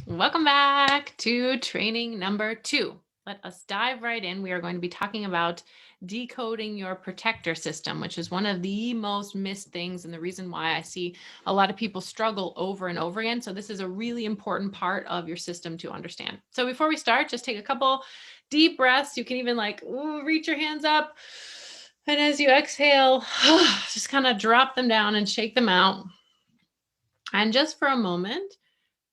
Welcome back to training number 2. Let us dive right in. We are going to be talking about decoding your protector system, which is one of the most missed things and the reason why I see a lot of people struggle over and over again. So this is a really important part of your system to understand. So before we start, just take a couple deep breaths. You can even reach your hands up. And as you exhale, just kind of drop them down and shake them out. And just for a moment,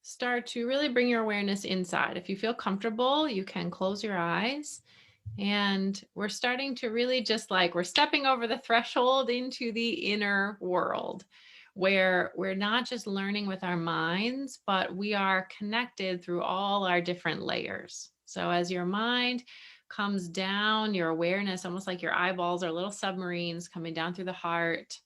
start to really bring your awareness inside. If you feel comfortable, you can close your eyes. And we're starting to really we're stepping over the threshold into the inner world where we're not just learning with our minds, but we are connected through all our different layers. So as your mind comes down, your awareness, almost like your eyeballs are little submarines coming down through the heart,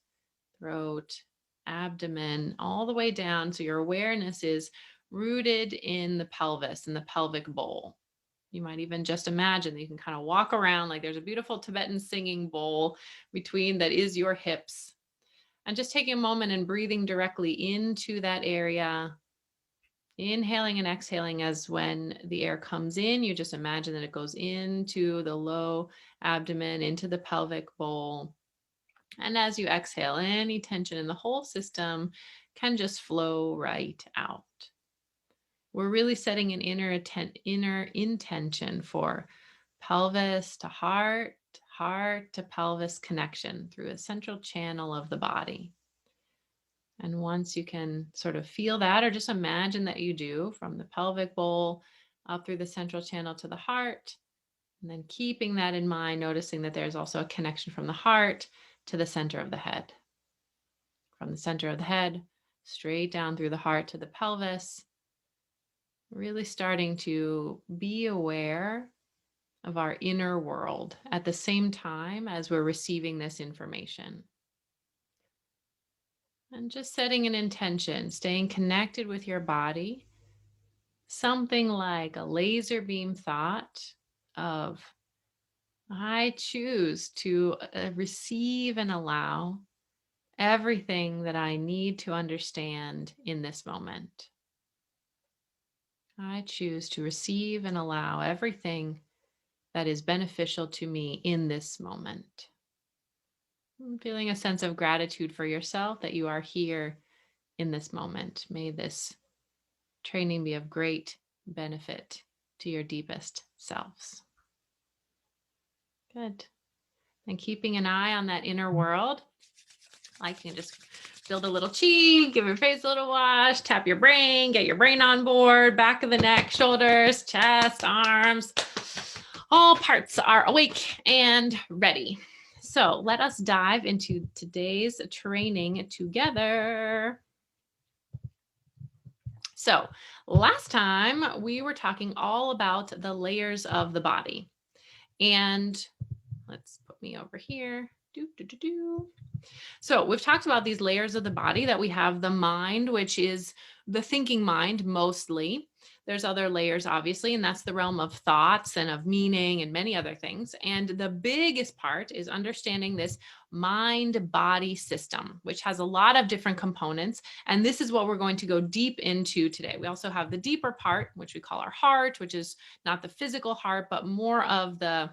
throat, abdomen, all the way down. So your awareness is rooted in the pelvis, in the pelvic bowl. You might even just imagine that you can kind of walk around like there's a beautiful Tibetan singing bowl between that is your hips. And just taking a moment and breathing directly into that area, inhaling and exhaling as when the air comes in, you just imagine that it goes into the low abdomen, into the pelvic bowl. And as you exhale, any tension in the whole system can just flow right out. We're really setting an inner intention for pelvis to heart, heart to pelvis connection through a central channel of the body. And once you can sort of feel that, or just imagine that you do, from the pelvic bowl up through the central channel to the heart, and then keeping that in mind, noticing that there's also a connection from the heart to the center of the head. From the center of the head, straight down through the heart to the pelvis, really starting to be aware of our inner world at the same time as we're receiving this information. And just setting an intention, staying connected with your body, something like a laser beam thought of, I choose to receive and allow everything that I need to understand in this moment. I choose to receive and allow everything that is beneficial to me in this moment. I'm feeling a sense of gratitude for yourself that you are here in this moment. May this training be of great benefit to your deepest selves. Good. And keeping an eye on that inner world, like you can just build a little chi, give your face a little wash, tap your brain, get your brain on board, back of the neck, shoulders, chest, arms. All parts are awake and ready. So let us dive into today's training together. So last time we were talking all about the layers of the body. And let's put me over here. So we've talked about these layers of the body, that we have the mind, which is the thinking mind mostly. There's other layers, obviously, and that's the realm of thoughts and of meaning and many other things. And the biggest part is understanding this mind-body system, which has a lot of different components. And this is what we're going to go deep into today. We also have the deeper part, which we call our heart, which is not the physical heart, but more of the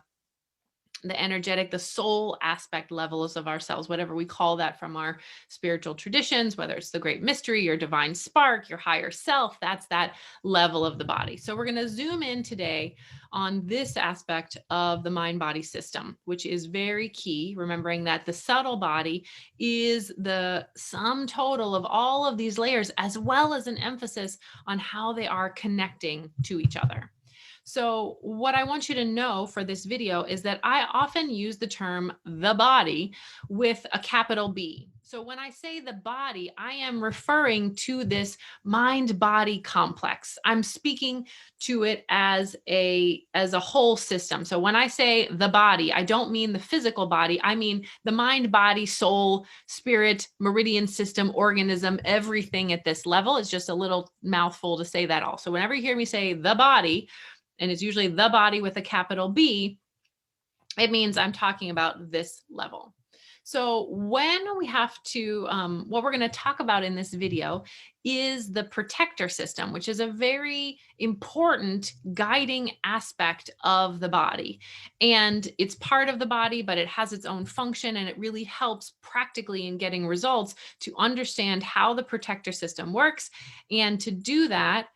energetic, the soul aspect levels of ourselves, whatever we call that from our spiritual traditions, whether it's the great mystery, your divine spark, your higher self, that's that level of the body. So we're going to zoom in today on this aspect of the mind-body system, which is very key, remembering that the subtle body is the sum total of all of these layers, as well as an emphasis on how they are connecting to each other. So what I want you to know for this video is that I often use the term the body with a capital B. So when I say the body, I am referring to this mind-body complex. I'm speaking to it as a whole system. So when I say the body, I don't mean the physical body. I mean the mind, body, soul, spirit, meridian system, organism, everything at this level. Is just a little mouthful to say that all. So whenever you hear me say the body, and it's usually the body with a capital B, it means I'm talking about this level. So when we have to, what we're going to talk about in this video is the protector system, which is a very important guiding aspect of the body. And it's part of the body, but it has its own function, and it really helps practically in getting results to understand how the protector system works. And to do that,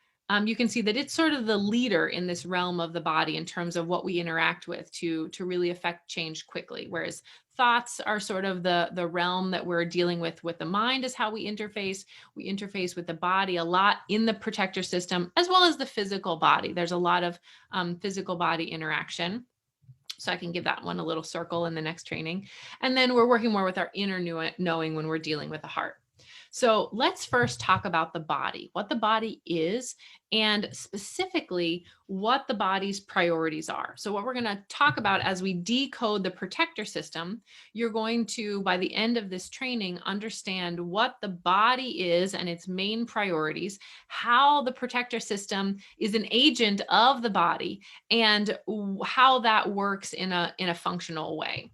you can see that it's sort of the leader in this realm of the body in terms of what we interact with to really affect change quickly. Whereas thoughts are sort of the realm that we're dealing with the mind is how we interface. We interface with the body a lot in the protector system, as well as the physical body. There's a lot of physical body interaction. So I can give that one a little circle in the next training. And then we're working more with our inner knowing when we're dealing with the heart. So let's first talk about the body, what the body is, and specifically what the body's priorities are. So what we're going to talk about as we decode the protector system, you're going to, by the end of this training, understand what the body is and its main priorities, how the protector system is an agent of the body, and how that works in a functional way.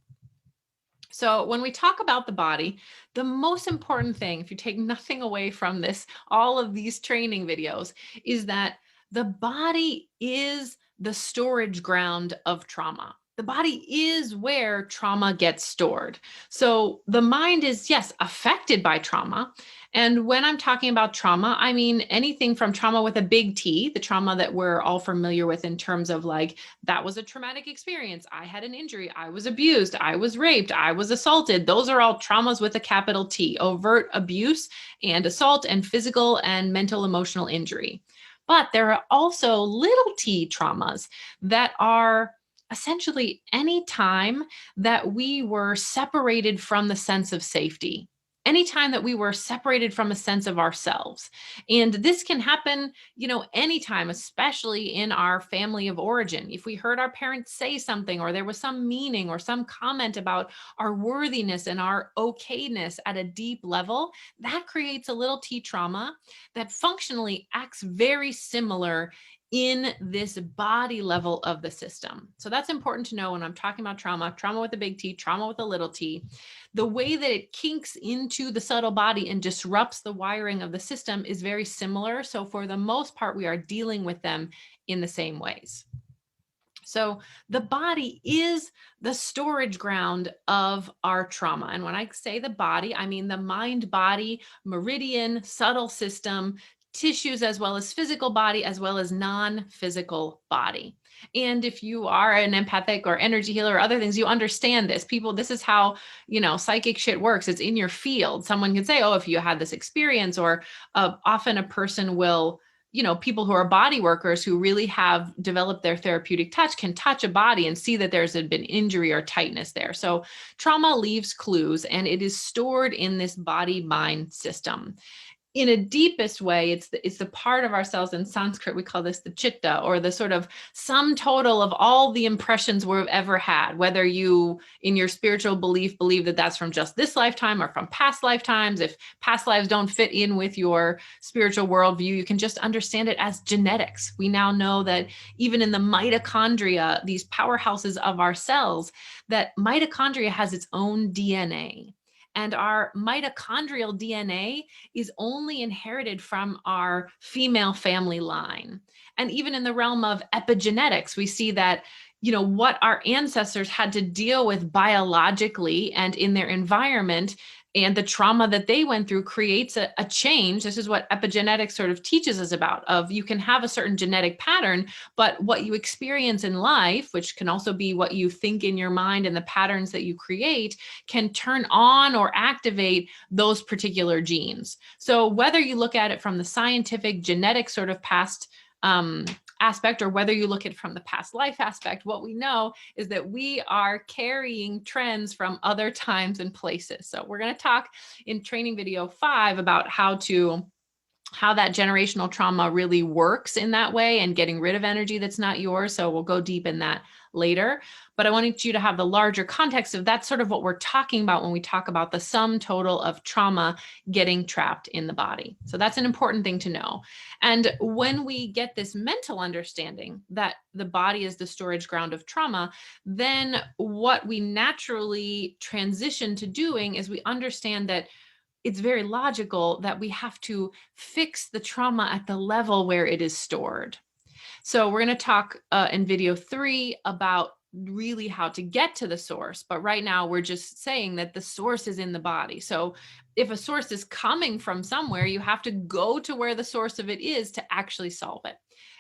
So when we talk about the body, the most important thing, if you take nothing away from this, all of these training videos, is that the body is the storage ground of trauma. The body is where trauma gets stored. So the mind is, yes, affected by trauma. And when I'm talking about trauma, I mean anything from trauma with a big T, the trauma that we're all familiar with in terms of like, that was a traumatic experience. I had an injury. I was abused. I was raped. I was assaulted. Those are all traumas with a capital T, overt abuse and assault and physical and mental emotional injury. But there are also little t traumas that are essentially any time that we were separated from the sense of safety. Anytime that we were separated from a sense of ourselves. And this can happen, anytime, especially in our family of origin. If we heard our parents say something, or there was some meaning or some comment about our worthiness and our okayness at a deep level, that creates a little t trauma that functionally acts very similar in this body level of the system. So that's important to know when I'm talking about trauma with a big T, trauma with a little t. The way that it kinks into the subtle body and disrupts the wiring of the system is very similar. So for the most part, we are dealing with them in the same ways. So the body is the storage ground of our trauma. And when I say the body, I mean the mind, body, meridian, subtle system, tissues, as well as physical body, as well as non-physical body. And if you are an empathic or energy healer or other things, you understand this. People, this is how, psychic shit works. It's in your field. Someone can say, oh, if you had this experience, or often a person will, people who are body workers who really have developed their therapeutic touch can touch a body and see that there's been injury or tightness there. So trauma leaves clues, and it is stored in this body-mind system. In a deepest way, it's the part of ourselves. In Sanskrit, we call this the chitta, or the sort of sum total of all the impressions we've ever had, whether you, in your spiritual belief that that's from just this lifetime or from past lifetimes. If past lives don't fit in with your spiritual worldview, you can just understand it as genetics. We now know that even in the mitochondria, these powerhouses of our cells, that mitochondria has its own DNA. And our mitochondrial DNA is only inherited from our female family line. And even in the realm of epigenetics, we see that, what our ancestors had to deal with biologically and in their environment, and the trauma that they went through creates a change. This is what epigenetics sort of teaches us about, of you can have a certain genetic pattern, but what you experience in life, which can also be what you think in your mind and the patterns that you create, can turn on or activate those particular genes. So whether you look at it from the scientific genetic sort of past aspect, or whether you look at it from the past life aspect, what we know is that we are carrying trends from other times and places. So we're going to talk in training video 5 about how to how that generational trauma really works in that way and getting rid of energy that's not yours. So we'll go deep in that later. But I wanted you to have the larger context of that's sort of what we're talking about when we talk about the sum total of trauma getting trapped in the body. So that's an important thing to know. And when we get this mental understanding that the body is the storage ground of trauma, then what we naturally transition to doing is we understand that it's very logical that we have to fix the trauma at the level where it is stored. So we're going to talk in video 3 about really how to get to the source. But right now we're just saying that the source is in the body. So if a source is coming from somewhere, you have to go to where the source of it is to actually solve it.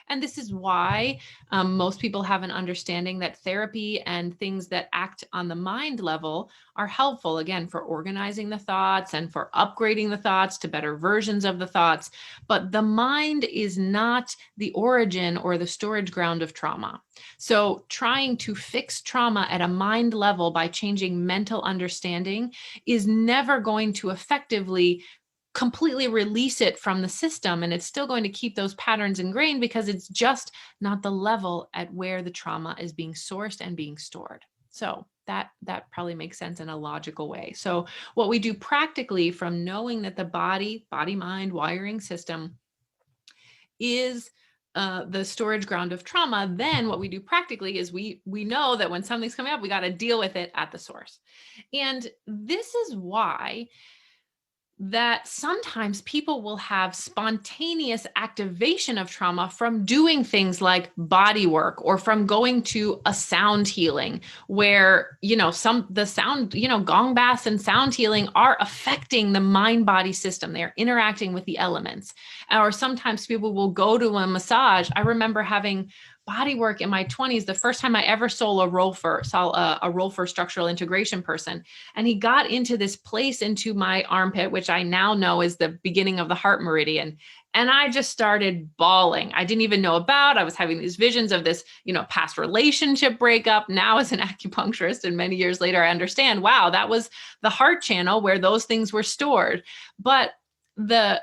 And this is why most people have an understanding that therapy and things that act on the mind level are helpful, again, for organizing the thoughts and for upgrading the thoughts to better versions of the thoughts. But the mind is not the origin or the storage ground of trauma. So trying to fix trauma at a mind level by changing mental understanding is never going to effectively completely release it from the system, and it's still going to keep those patterns ingrained because it's just not the level at where the trauma is being sourced and being stored. So that probably makes sense in a logical way. So what we do practically from knowing that the body mind wiring system is the storage ground of trauma, then what we do practically is we know that when something's coming up, we got to deal with it at the source. And this is why that sometimes people will have spontaneous activation of trauma from doing things like body work or from going to a sound healing where, the sound, gong baths and sound healing are affecting the mind body system. They're interacting with the elements. Or sometimes people will go to a massage. I remember having body work in my 20s, the first time I ever saw a Rolfer structural integration person. And he got into this place into my armpit, which I now know is the beginning of the heart meridian. And I just started bawling. I didn't even know about. I was having these visions of this, past relationship breakup. Now as an acupuncturist and many years later, I understand, wow, that was the heart channel where those things were stored. But the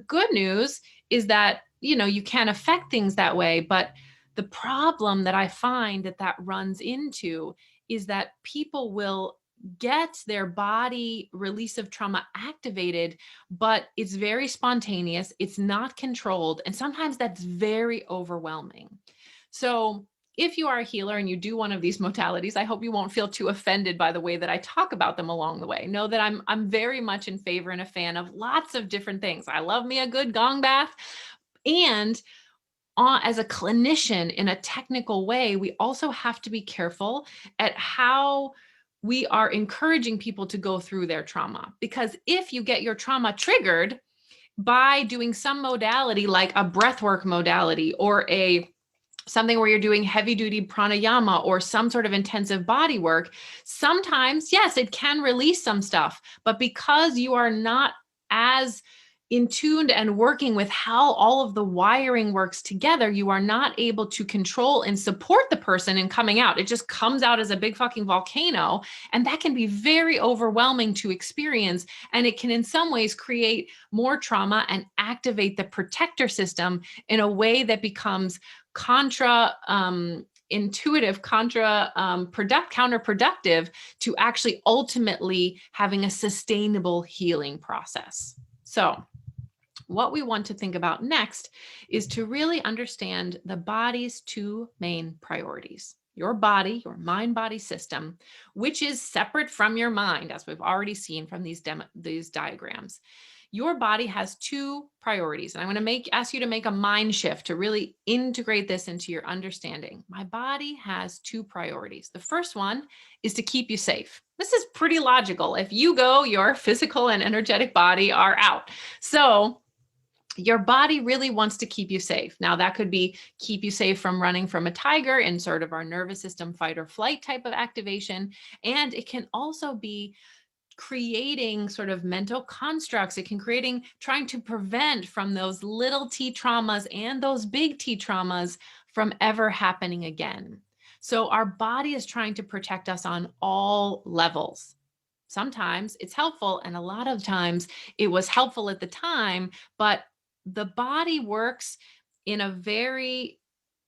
good news is that, you can affect things that way. But the problem that I find that runs into is that people will get their body release of trauma activated, but it's very spontaneous. It's not controlled. And sometimes that's very overwhelming. So if you are a healer and you do one of these modalities, I hope you won't feel too offended by the way that I talk about them along the way. Know that I'm very much in favor and a fan of lots of different things. I love me a good gong bath. And as a clinician in a technical way, we also have to be careful at how we are encouraging people to go through their trauma. Because if you get your trauma triggered by doing some modality like a breathwork modality or something where you're doing heavy duty pranayama or some sort of intensive body work, sometimes, yes, it can release some stuff, but because you are not as in tuned and working with how all of the wiring works together, you are not able to control and support the person in coming out. It just comes out as a big fucking volcano. And that can be very overwhelming to experience. And it can in some ways create more trauma and activate the protector system in a way that becomes counterproductive to actually ultimately having a sustainable healing process. So what we want to think about next is to really understand the body's two main priorities. Your body, your mind-body system, which is separate from your mind, as we've already seen from these diagrams. Your body has two priorities, and I'm going to ask you to make a mind shift to really integrate this into your understanding. My body has two priorities. The first one is to keep you safe. This is pretty logical. If you go, your physical and energetic body are out. So your body really wants to keep you safe. Now, that could be keep you safe from running from a tiger in sort of our nervous system fight or flight type of activation. And it can also be creating sort of mental constructs. It can trying to prevent from those little T traumas and those big T traumas from ever happening again. So our body is trying to protect us on all levels. Sometimes it's helpful, and a lot of times it was helpful at the time, but the body works in a very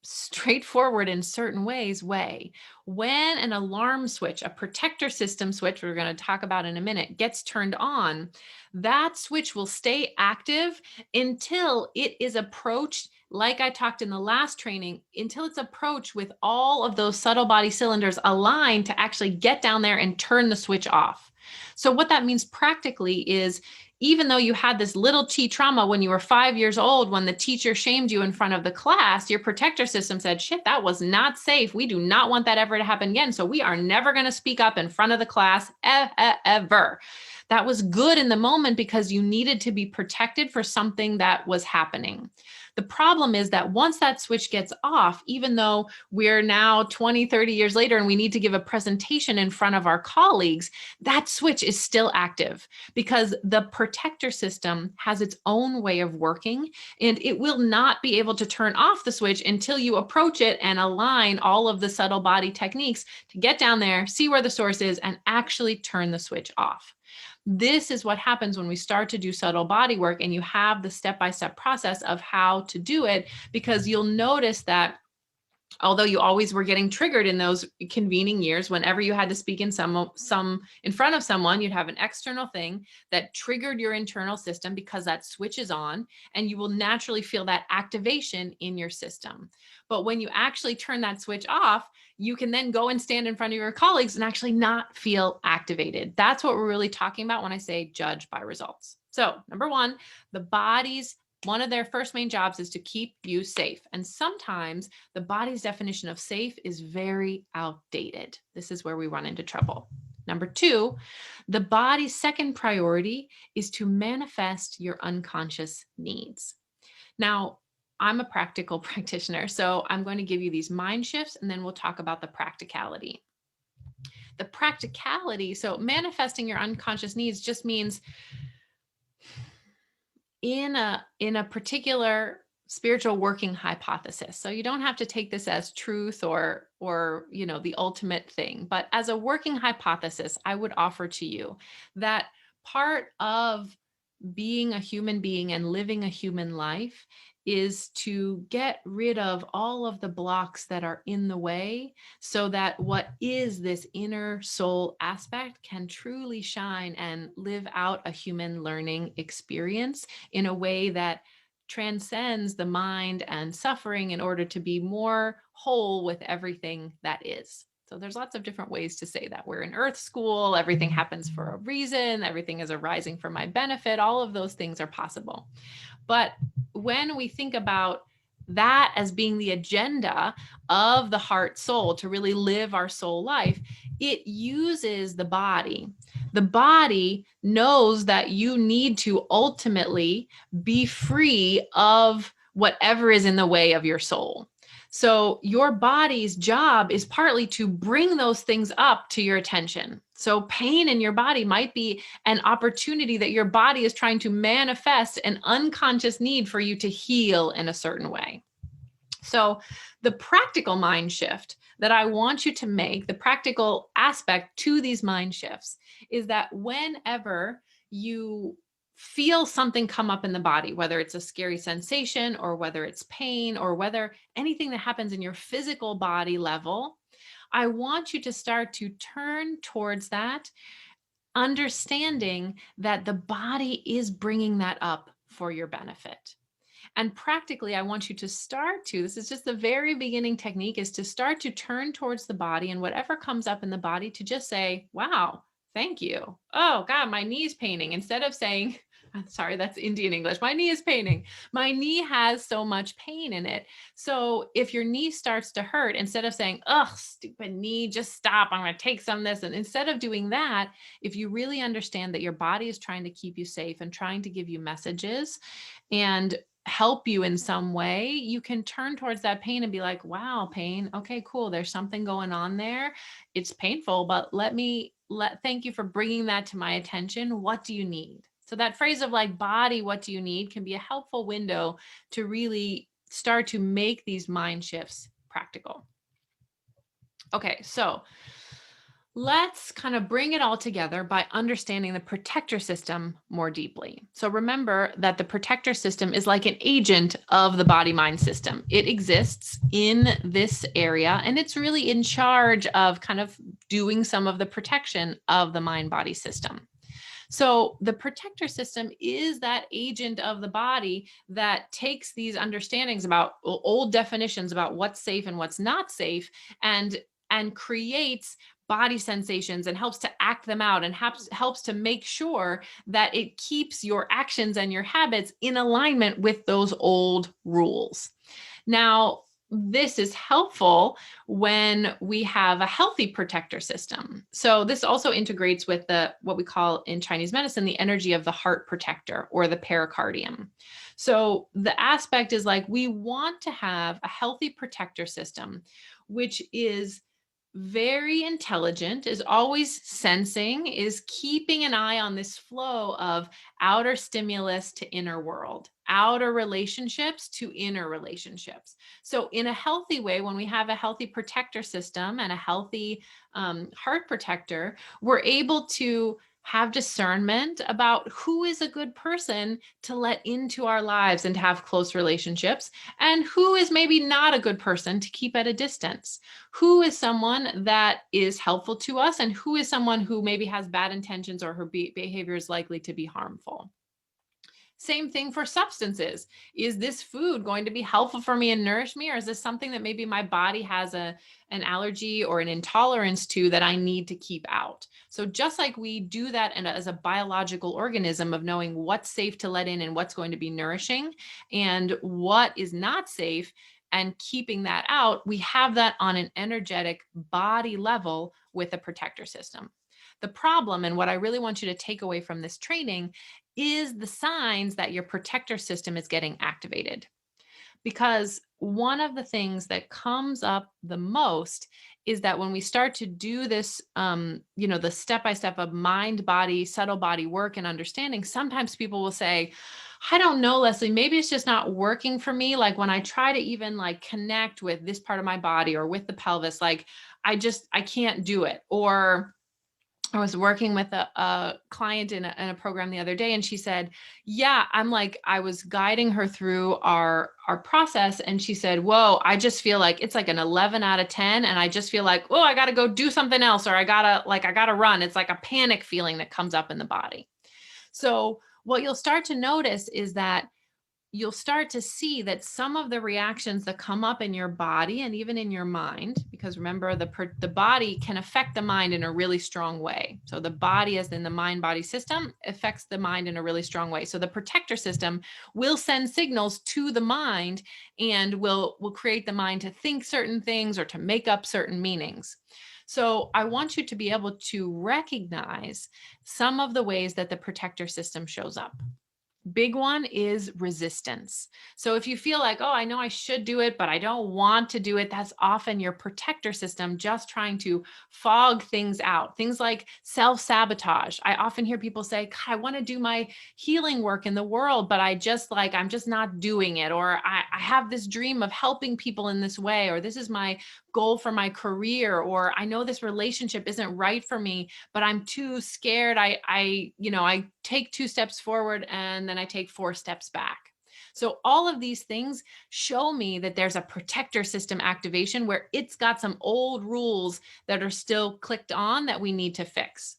straightforward in certain ways way. When an alarm switch, a protector system switch, we're going to talk about in a minute, gets turned on, that switch will stay active until it is approached, like I talked in the last training, until it's approached with all of those subtle body cylinders aligned to actually get down there and turn the switch off. So what that means practically is, even though you had this little T trauma when you were 5 years old, when the teacher shamed you in front of the class, your protector system said, shit, that was not safe. We do not want that ever to happen again. So we are never going to speak up in front of the class ever. That was good in the moment because you needed to be protected for something that was happening. The problem is that once that switch gets off, even though we're now 20, 30 years later and we need to give a presentation in front of our colleagues, that switch is still active because the protector system has its own way of working, and it will not be able to turn off the switch until you approach it and align all of the subtle body techniques to get down there, see where the source is, and actually turn the switch off. This is what happens when we start to do subtle body work and you have the step-by-step process of how to do it, because you'll notice that although you always were getting triggered in those convening years, whenever you had to speak in in front of someone, you'd have an external thing that triggered your internal system because that switch is on, and you will naturally feel that activation in your system. But when you actually turn that switch off, you can then go and stand in front of your colleagues and actually not feel activated. That's what we're really talking about when I say judge by results. So number one, the body's one of their first main jobs is to keep you safe. And sometimes the body's definition of safe is very outdated. This is where we run into trouble. Number two, the body's second priority is to manifest your unconscious needs. Now, I'm a practical practitioner, so I'm going to give you these mind shifts and then we'll talk about the practicality. The practicality, so manifesting your unconscious needs just means in a particular spiritual working hypothesis. So you don't have to take this as truth or the ultimate thing, but as a working hypothesis, I would offer to you that part of being a human being and living a human life is to get rid of all of the blocks that are in the way so that what is this inner soul aspect can truly shine and live out a human learning experience in a way that transcends the mind and suffering in order to be more whole with everything that is. So there's lots of different ways to say that. We're in Earth School, everything happens for a reason, everything is arising for my benefit, all of those things are possible. But when we think about that as being the agenda of the heart soul to really live our soul life, it uses the body. The body knows that you need to ultimately be free of whatever is in the way of your soul. So your body's job is partly to bring those things up to your attention. So pain in your body might be an opportunity that your body is trying to manifest an unconscious need for you to heal in a certain way. So the practical mind shift that I want you to make, the practical aspect to these mind shifts, is that whenever you feel something come up in the body, whether it's a scary sensation or whether it's pain or whether anything that happens in your physical body level, I want you to start to turn towards that, understanding that the body is bringing that up for your benefit. And practically, I want you to start to, this is just the very beginning technique, is to start to turn towards the body and whatever comes up in the body to just say, wow, thank you. Oh God, my knee's paining. Instead of saying, I'm sorry, that's Indian English. My knee is paining. My knee has so much pain in it. So if your knee starts to hurt, instead of saying, ugh, stupid knee, just stop, I'm going to take some of this. And instead of doing that, if you really understand that your body is trying to keep you safe and trying to give you messages and help you in some way, you can turn towards that pain and be like, wow, pain. Okay, cool. There's something going on there. It's painful, but thank you for bringing that to my attention. What do you need? So that phrase of like, body, what do you need, can be a helpful window to really start to make these mind shifts practical. Okay, so Let's kind of bring it all together by understanding the protector system more deeply. So remember that the protector system is like an agent of the body mind system. It exists in this area and it's really in charge of kind of doing some of the protection of the mind body system. So the protector system is that agent of the body that takes these understandings about old definitions about what's safe and what's not safe and creates body sensations and helps to act them out and helps to make sure that it keeps your actions and your habits in alignment with those old rules. Now, this is helpful when we have a healthy protector system. So this also integrates with the what we call in Chinese medicine the energy of the heart protector or the pericardium. So the aspect is like we want to have a healthy protector system which is very intelligent, is always sensing, is keeping an eye on this flow of outer stimulus to inner world, outer relationships to inner relationships. So, in a healthy way, when we have a healthy protector system and a healthy heart protector, we're able to have discernment about who is a good person to let into our lives and to have close relationships, and who is maybe not a good person to keep at a distance. Who is someone that is helpful to us, and who is someone who maybe has bad intentions or her behavior is likely to be harmful. Same thing for substances. Is this food going to be helpful for me and nourish me? Or is this something that maybe my body has an allergy or an intolerance to that I need to keep out? So just like we do that and as a biological organism of knowing what's safe to let in and what's going to be nourishing and what is not safe and keeping that out, we have that on an energetic body level with a protector system. The problem, and what I really want you to take away from this training, is the signs that your protector system is getting activated. Because one of the things that comes up the most is that when we start to do this, the step by step of mind, body, subtle body work and understanding, sometimes people will say, I don't know, Leslie, maybe it's just not working for me. Like when I try to even like connect with this part of my body or with the pelvis, like I can't do it. Or I was working with a client in a program the other day, and she said, "Yeah, I'm like, I was guiding her through our process, and she said, whoa, I just feel like it's like an 11 out of 10, and I just feel like, oh, I got to go do something else, or I gotta run." It's like a panic feeling that comes up in the body. So what you'll start to notice is that you'll start to see that some of the reactions that come up in your body and even in your mind, because remember the body can affect the mind in a really strong way. So the body, as in the mind body system, affects the mind in a really strong way. So the protector system will send signals to the mind and will create the mind to think certain things or to make up certain meanings. So I want you to be able to recognize some of the ways that the protector system shows up. Big one is resistance. So if you feel like, oh, I know I should do it, but I don't want to do it, that's often your protector system just trying to fog things out. Things like self-sabotage. I often hear people say, God, I want to do my healing work in the world, but I'm just not doing it. Or I have this dream of helping people in this way, or this is my goal for my career, or I know this relationship isn't right for me, but I'm too scared. I take 2 steps forward and then I take 4 steps back. So all of these things show me that there's a protector system activation where it's got some old rules that are still clicked on that we need to fix.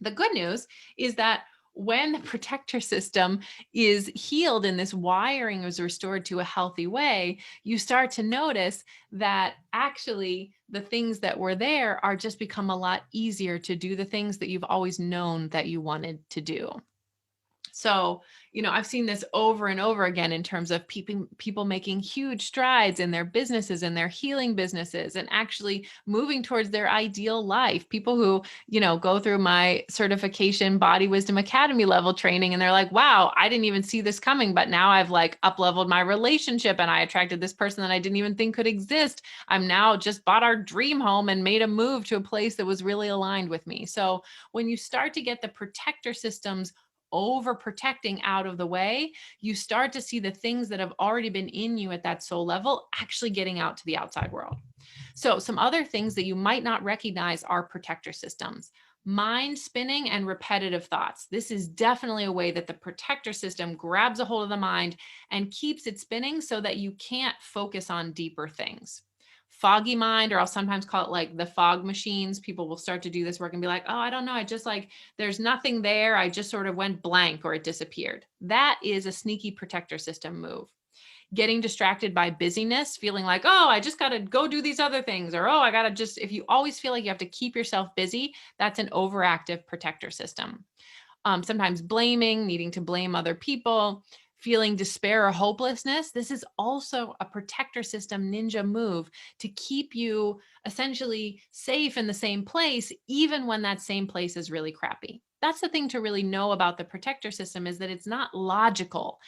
The good news is that when the protector system is healed and this wiring is restored to a healthy way, you start to notice that actually the things that were there are just become a lot easier to do the things that you've always known that you wanted to do. So, I've seen this over and over again in terms of people making huge strides in their businesses and their healing businesses and actually moving towards their ideal life. People who, go through my certification Body Wisdom Academy level training and they're like, wow, I didn't even see this coming, but now I've like up leveled my relationship and I attracted this person that I didn't even think could exist. I'm now just bought our dream home and made a move to a place that was really aligned with me. So when you start to get the protector systems overprotecting out of the way, you start to see the things that have already been in you at that soul level actually getting out to the outside world. So some other things that you might not recognize are protector systems. Mind spinning and repetitive thoughts. This is definitely a way that the protector system grabs a hold of the mind and keeps it spinning so that you can't focus on deeper things. Foggy mind, or I'll sometimes call it like the fog machines. People will start to do this work and be like, oh, I don't know. I just like, there's nothing there. I just sort of went blank or it disappeared. That is a sneaky protector system move. Getting distracted by busyness, feeling like, oh, I just got to go do these other things, or oh, I got to just, if you always feel like you have to keep yourself busy, that's an overactive protector system. Sometimes blaming, needing to blame other people, feeling despair or hopelessness. This is also a protector system ninja move to keep you essentially safe in the same place, even when that same place is really crappy. That's the thing to really know about the protector system, is that it's not logical,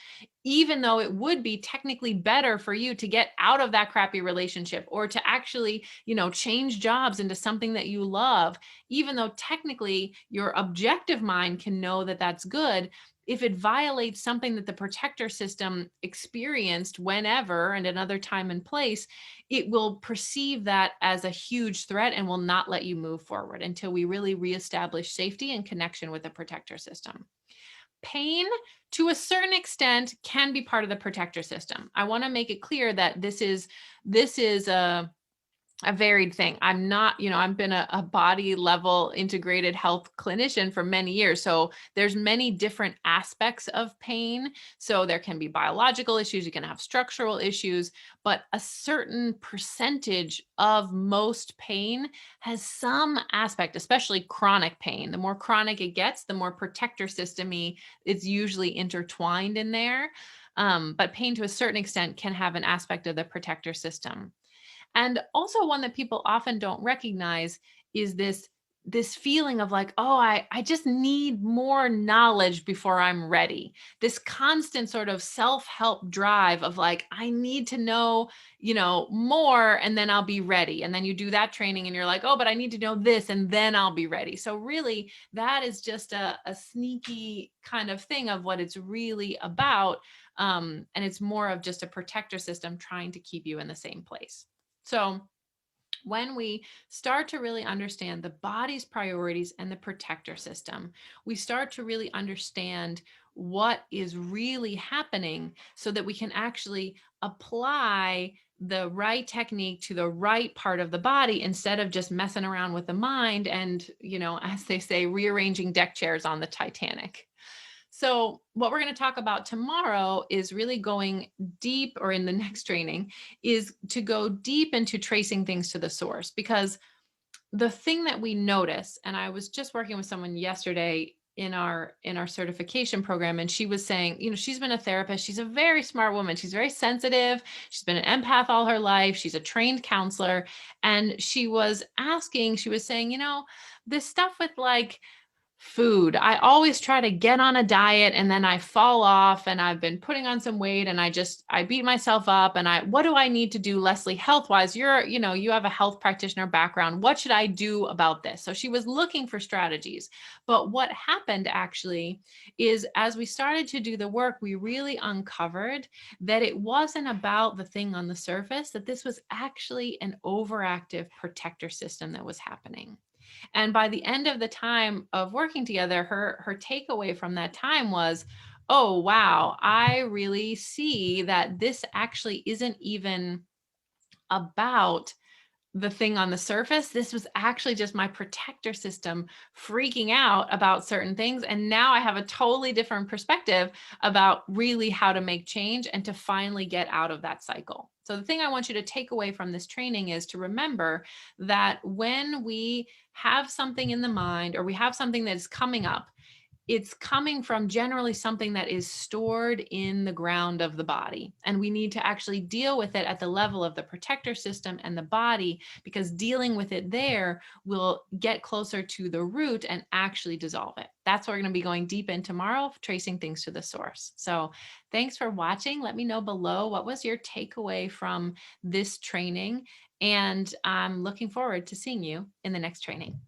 even though it would be technically better for you to get out of that crappy relationship or to actually, change jobs into something that you love. Even though technically your objective mind can know that that's good, if it violates something that the protector system experienced whenever and another time and place, it will perceive that as a huge threat and will not let you move forward until we really reestablish safety and connection with the protector system. Pain, to a certain extent, can be part of the protector system. I want to make it clear that this is a varied thing. I'm not, I've been a body level integrated health clinician for many years. So there's many different aspects of pain. So there can be biological issues, you can have structural issues, but a certain percentage of most pain has some aspect, especially chronic pain. The more chronic it gets, the more protector system-y it's usually intertwined in there. But pain to a certain extent can have an aspect of the protector system. And also one that people often don't recognize is this feeling of like, oh, I just need more knowledge before I'm ready. This constant sort of self-help drive of like, I need to know, more and then I'll be ready. And then you do that training and you're like, oh, but I need to know this and then I'll be ready. So really that is just a sneaky kind of thing of what it's really about. And it's more of just a protector system trying to keep you in the same place. So when we start to really understand the body's priorities and the protector system, we start to really understand what is really happening so that we can actually apply the right technique to the right part of the body instead of just messing around with the mind and, as they say, rearranging deck chairs on the Titanic. So, what we're going to talk about tomorrow is really going deep, or in the next training, is to go deep into tracing things to the source. Because the thing that we notice, and I was just working with someone yesterday in our certification program, and she was saying, she's been a therapist, she's a very smart woman, she's very sensitive, she's been an empath all her life, she's a trained counselor, and she was saying, this stuff with like food. I always try to get on a diet and then I fall off, and I've been putting on some weight and I beat myself up, and what do I need to do, Leslie, health wise? You have a health practitioner background. What should I do about this? So she was looking for strategies. But what happened actually is, as we started to do the work, we really uncovered that it wasn't about the thing on the surface, that this was actually an overactive protector system that was happening. And by the end of the time of working together, her takeaway from that time was, oh, wow, I really see that this actually isn't even about the thing on the surface. This was actually just my protector system freaking out about certain things. And now I have a totally different perspective about really how to make change and to finally get out of that cycle. So the thing I want you to take away from this training is to remember that when we have something in the mind, or we have something that is coming up, it's coming from generally something that is stored in the ground of the body. And we need to actually deal with it at the level of the protector system and the body, because dealing with it there will get closer to the root and actually dissolve it. That's what we're going to be going deep in tomorrow, tracing things to the source. So thanks for watching. Let me know below, what was your takeaway from this training? And I'm looking forward to seeing you in the next training.